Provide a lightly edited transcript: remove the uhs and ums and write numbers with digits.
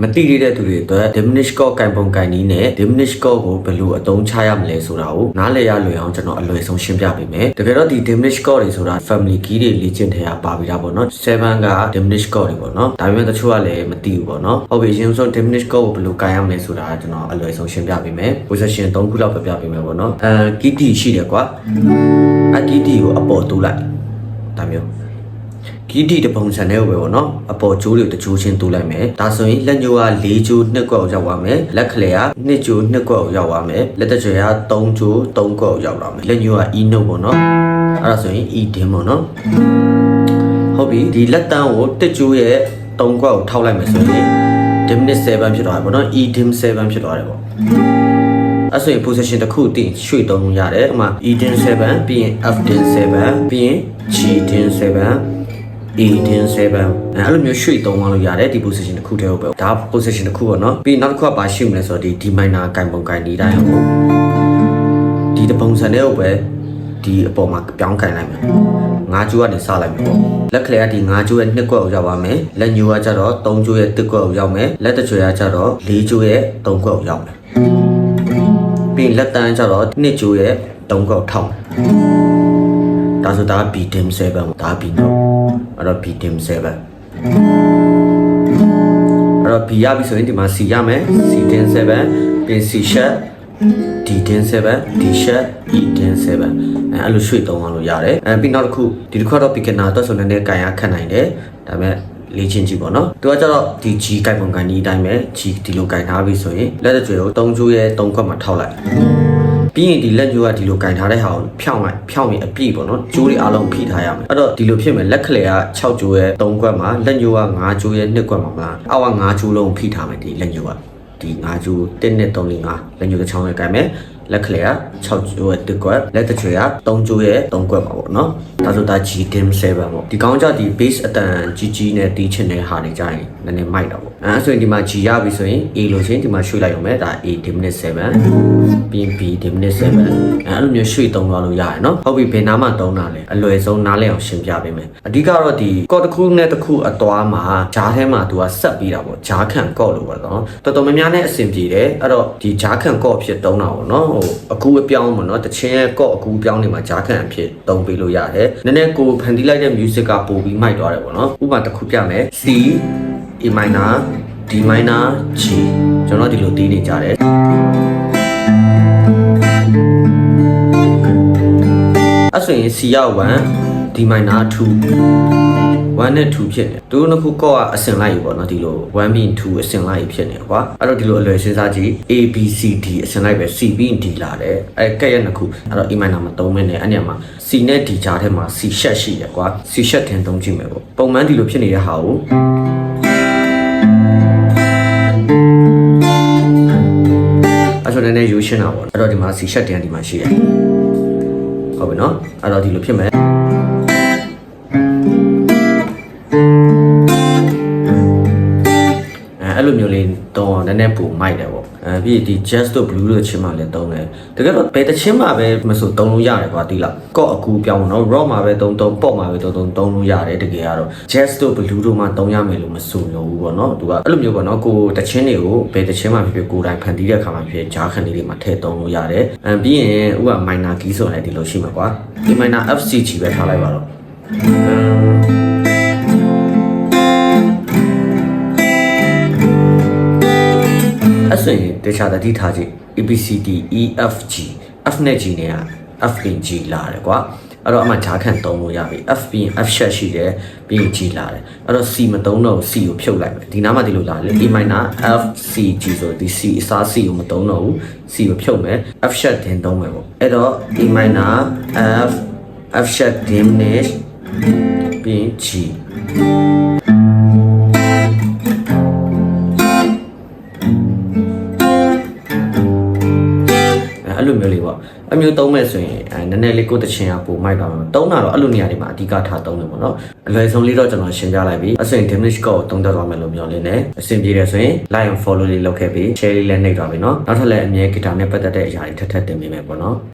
မတိရတဲ့သူတွေအတွက် diminish chord ကင်ပုံကင်နီးနဲ့ diminish chord ကိုဘယ်လိုအသုံးချရမလဲဆိုတာကိုနားလည်ရလွယ်အောင်ကျွန်တော်အလွယ်ဆုံးရှင်းပြပေးမယ်တကယ်တော့ဒီ diminish chord တွေဆိုတာ family key တွေလေ့ကျင့်ထဲကပါပြီးသားပေါ့နော်7က diminish chord တွေပေါ့နော်ဒါပေမဲ့တချို့ကလည်းမသိဘူးပေါ့နော်ဟုတ်ပြီရှင်ဆို diminish chord ကိုဘယ်လိုကင်ရမလဲဆိုတာကျွန်တော်အလွယ်ဆုံးရှင်းပြပေးမယ် position 3ခုလောက်ပြပေးမယ်ပေါ့နော်key D ရှိတယ်ကွာkey D ကိုအပေါ်တူးလိုက်ဒါမျိုးကီတီတပုံစံနဲ့ပဲပေါ့နော်အပေါ်ကျိုးတွေတချိုးချင်းတူးလိုက်မယ်ဒါဆိုရင်လက်ညှိုးက4ကျိုး2ကွက်ရောက်သွားမယ်လက်ခလေက2ကျိုး2ကွက်ရောက်သွားမယ်လက်တကြွယ်က3ကျိုး3ကွက်ရောက်လာမယ်လက်ညှိုးက E နှုတ်ပေါ့နော်အဲ့ဒါဆိုရင် E ဒင်းပေါ့နော်ဟုတ်ပြီဒီလက်တန်းကို1ကျိုးရဲ့3ကွက်ကိုထောက်လိုက်မယ်ဆိုရင် diminish 7ဖြစ်သွားတယ်ပေါ့နော် E dim 7ဖြစ်သွားတယ်ပေါ့အဲ့ဆိုရင် position တစ်ခုတည်ရွှေ့သုံးလို့ရတယ်ဥပမာ E dim 7ပြီးရင် F dim 7ပြီးရင် G dim 7A dim 7အဲ့လိုမျိုးရွှေ့သုံးလို့ရတယ်ဒီ position တစ်ခုတည်းဟုတ်ပဲဒါ position တစ်ခုပေါ့နော်ပြီးနောက်တစ်ခုကဘာရှိမလဲဆိုတော့ဒီ D minor ကင်ပုံကင်ဒီတိုင်းဟုတ်ဒီတပုံစံနဲ့ဟုတ်ပဲဒီအပေါ်မှာပြောင်းကင်လိုက်မယ်5ကျိုးကနေစလိုက်မယ်ပေါ့လက်ခလေကဒီ5ကျိုးရဲ့2ကွက်ကိုရောက်ပါမယ်လက်ညှိုးကကျတော့3ကျိုးရဲ့1ကွက်ကိုရောက်မယ်လက်တကြွယ်ကကျတော့4ကျိုးရဲ့3ကွက်ကိုရောက်မယ်ပြီးလက်တန်းကျတော့2ကျိုးရဲ့3ကွက်ကိုထောက်ဒါဆိုဒါ B dim 7ပေါ့ဒါ B နော်အဲ့တော့ B dim 7အဲ့တော့ B ရပြီဆိုရင်ဒီမှာ C ရမယ် C dim 7ပြီး C sharp D dim 7 D sharp E dim 7အဲ့လိုရွှေ့သုံးအောင်လို့ရတယ်ပြီးနောက်တစ်ခုဒီတစ်ခါတော့ beginner တော့ဆိုနေနေကန်ရခတ်နိုင်တယ်ဒါပေမဲ့လေ့ကျင့်ကြည့်ပေါ့နော်သူကကျတော့ဒီ G ကိုင်ပုံကန်ဒီအတိုင်းပဲ G ဒီလိုကိုင်ထားပြီဆိုရင်လက်တကြွယ်ကို3ကျိုးရဲ့3ခွက်မှာထောက်လိုက်ပြီးရင်ဒီလက်ညှိုးကဒီလိုကင်ထားတဲ့ဟာကိုဖြောင်းရင်အပြည့်ပေါ့နော်ကျိုးတွေအားလုံးဖိထားရမယ်အဲ့တော့ဒီလိုဖြစ်မယ်လက်ခလေက6ကျိုးရဲ့3ခွက်မှာလက်ညှိုးက5ကျိုးရဲ့2ခွက်မှာမလားအောက်က5ကျိုးလုံးဖိထားမယ်ဒီလက်ညှိုးကဒီ5ကျိုး1နဲ့3 4 5လက်ညှိုးတစ်ချောင်းနဲ့ကင်မယ်လက်ခလေက6ကျိုးရဲ့1ခွက်လက်တချွေက3ကျိုးရဲ့3ခွက်မှာပေါ့နော်ဒါဆိုဒါ G dim 7ပေါ့ဒီကောင်းကြဒီ base အတန်ကြီးနဲ့တီးချင်တဲ့ဟာတွေကြရင်နည်းနည်းမိုက်တာပေါ့အဲ့ဆိုရင်ဒီမှာ G ရပြီဆိုရင် A လို့ချင်းဒီမှာရွှေ့လိုက်ရုံပဲဒါ A dim 7ပြီး B dim 7အဲ့လိုမျိုးရွှေ့သုံးသွားလို့ရတယ်နော်ဟုတ်ပြီဘယ်နားမှသုံးတာလဲအလွယ်ဆုံးနားလည်အောင်ရှင်းပြပေးမယ်အဓိကတော့ဒီကော့တစ်ခုနဲ့တစ်ခုအသွားမှာဂျားထဲမှာသူကဆက်ပြီးတာပေါ့ဂျားခံကော့လို့ပေါ့နော်တော်တော်များများနဲ့အဆင်ပြေတယ်အဲ့တော့ဒီဂျားခံကော့ဖြစ်သုံးတာပေါ့နော်အကူအပြောင်းပေါ့နော်တချင်းရဲ့ကော့အကူအပြောင်းနေမှာဂျားခံအဖြစ်သုံးပေးလို့ရတယ်နည်းနည်းကိုဖန်တီးလိုက်တဲ့ music ကပိုပြီးမိုက်သွားတယ်ပေါ့နော်ဥပမာတစ်ခုပြမယ် C A minor D minor G ကျွန်တော်ဒီလိုတီးနေကြတယ်အဲ့ဆိုရင် C ရ1 D minor 2 1နဲ့ 2ဖြစ်နေသူတို့နှစ်ခုကော့ကအဆင်လိုက်ပေါ့နော်ဒီလို1ပြီး2အဆင်လိုက်ဖြစ်နေကွာအဲ့တော့ဒီလိုအလွယ်စဉ်းစားကြည့် A B C D အဆင်လိုက်ပဲ C ပြီး D လာတယ်အဲ့ကဲ့ရဲ့နှစ်ခုအဲ့တော့ A minor မှာ3မိနစ်အဲ့ညမှာ C နဲ့ D ကြားထဲမှာ C sharp ရှိတယ်ကွာ C sharp ထင်သုံးကြည့်မယ်ပေါ့ပုံမှန်ဒီလိုဖြစ်နေတဲ့ဟာကိုအဲ့ဆိုလည်းယူရှင်းတာပေါ့အဲ့တော့ဒီမှာ C sharp တင်ဒီမှာရှိတယ်ဟုတ်ပြီနော်အဲ့တော့ဒီလိုဖြစ်မယ်အဲ့လိုမျိုးလေးတော့နည်းနည်းပုံမိုက်တယ်ပေါ့ပြီးဒီ jazz တို့ blue တို့ချင်းမှလည်းသုံးတယ်တကယ်တော့ဘယ်တစ်ချင်းမှပဲမဆိုသုံးလို့ရတယ်ကွာတိလားကော့အကူပြောင်းတော့ rock မှာပဲသုံး pop မှာပဲသုံးလို့ရတယ်တကယ်ကတော့ jazz တို့ blue တို့မှသုံးရမယ်လို့မဆိုလို့ဘူးပေါ့နော်သူကအဲ့လိုမျိုးပေါ့နော်ကိုတစ်ချင်းတွေကိုဘယ်တစ်ချင်းမှဖြစ်ကိုယ်တိုင်ဖန်တီးတဲ့အခါမှာဖြစ်ဂျားခဏလေးတွေမှာထည့်သုံးလို့ရတယ်ပြီးရင်ဥပမာ minor key ဆိုရင်ဒီလိုရှိမှာကွာဒီ minor F C G ပဲထားလိုက်ပါတော့အဲ့ဆိုရင်တခြားတတိထားကြည့် A B C D E F G F နဲ့ G နဲ့က F ပြီး G လာတယ်ကွာအဲ့တော့အမှဂျားခံသုံးလို့ရပြီ F ပြီး F sharp ရှိတယ်ပြီး G လာတယ်အဲ့တော့ C မသုံးတော့ C ကိုဖြုတ်လိုက်မယ်ဒီနားမှာဒီလိုလာလေ A minor F C G ဆိုဒီ C အစား C ကိုမသုံးတော့ဘူး C ကိုဖြုတ်မယ် F sharp တင်သုံးမယ်ပေါ့အဲ့တော့ A minor F sharp diminish ပြီး Gအဲ့လိုမျိုးလေးပေါ့အမျိုးသုံးမဲ့ဆိုရင်နည်းနည်းလေးကိုတချင်ကပိုမိုက်သွားမှာသုံးတာတော့အဲ့လိုနေရာတွေမှာအဓိကထားသုံးတယ်ပေါ့နော်အလွယ်ဆုံးလေးတော့ကျွန်တော်ရှင်းပြလိုက်ပြီအစင် diminish chord ကိုသုံးတတ်သွားမယ်လို့ပြောနေတယ်အဆင်ပြေတယ်ဆိုရင် like and follow လေးလုပ်ခဲ့ပြီး share လေးလည်းနှိပ်သွားပြီနော်နောက်ထပ်လည်းအမြဲ guitar နဲ့ပတ်သက်တဲ့အရာတွေထပ်ထပ်တင်ပေးမယ်ပေါ့နော်